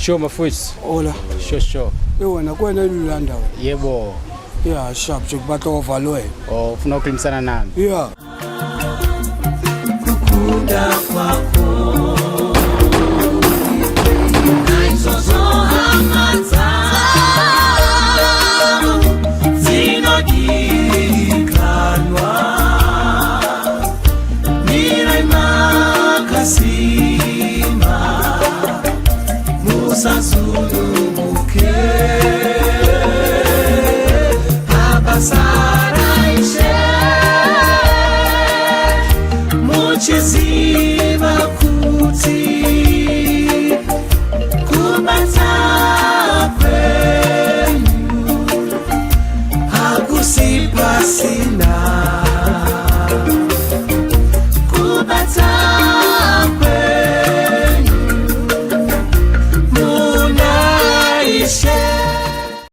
Sure mafowethu. Ola. Sure. Wena kwena elulanda wena. Yebo. Yeah, sharp nje kuba tova lo wena. Oh, ufuna ukukhulumisana nami? Yeah. Kukunda kwakho. Naizozo amanza. Zinodikanwa. Mirai makasima. Musazulubuke. Abasaraishe. Muchiziva kuti kubatsa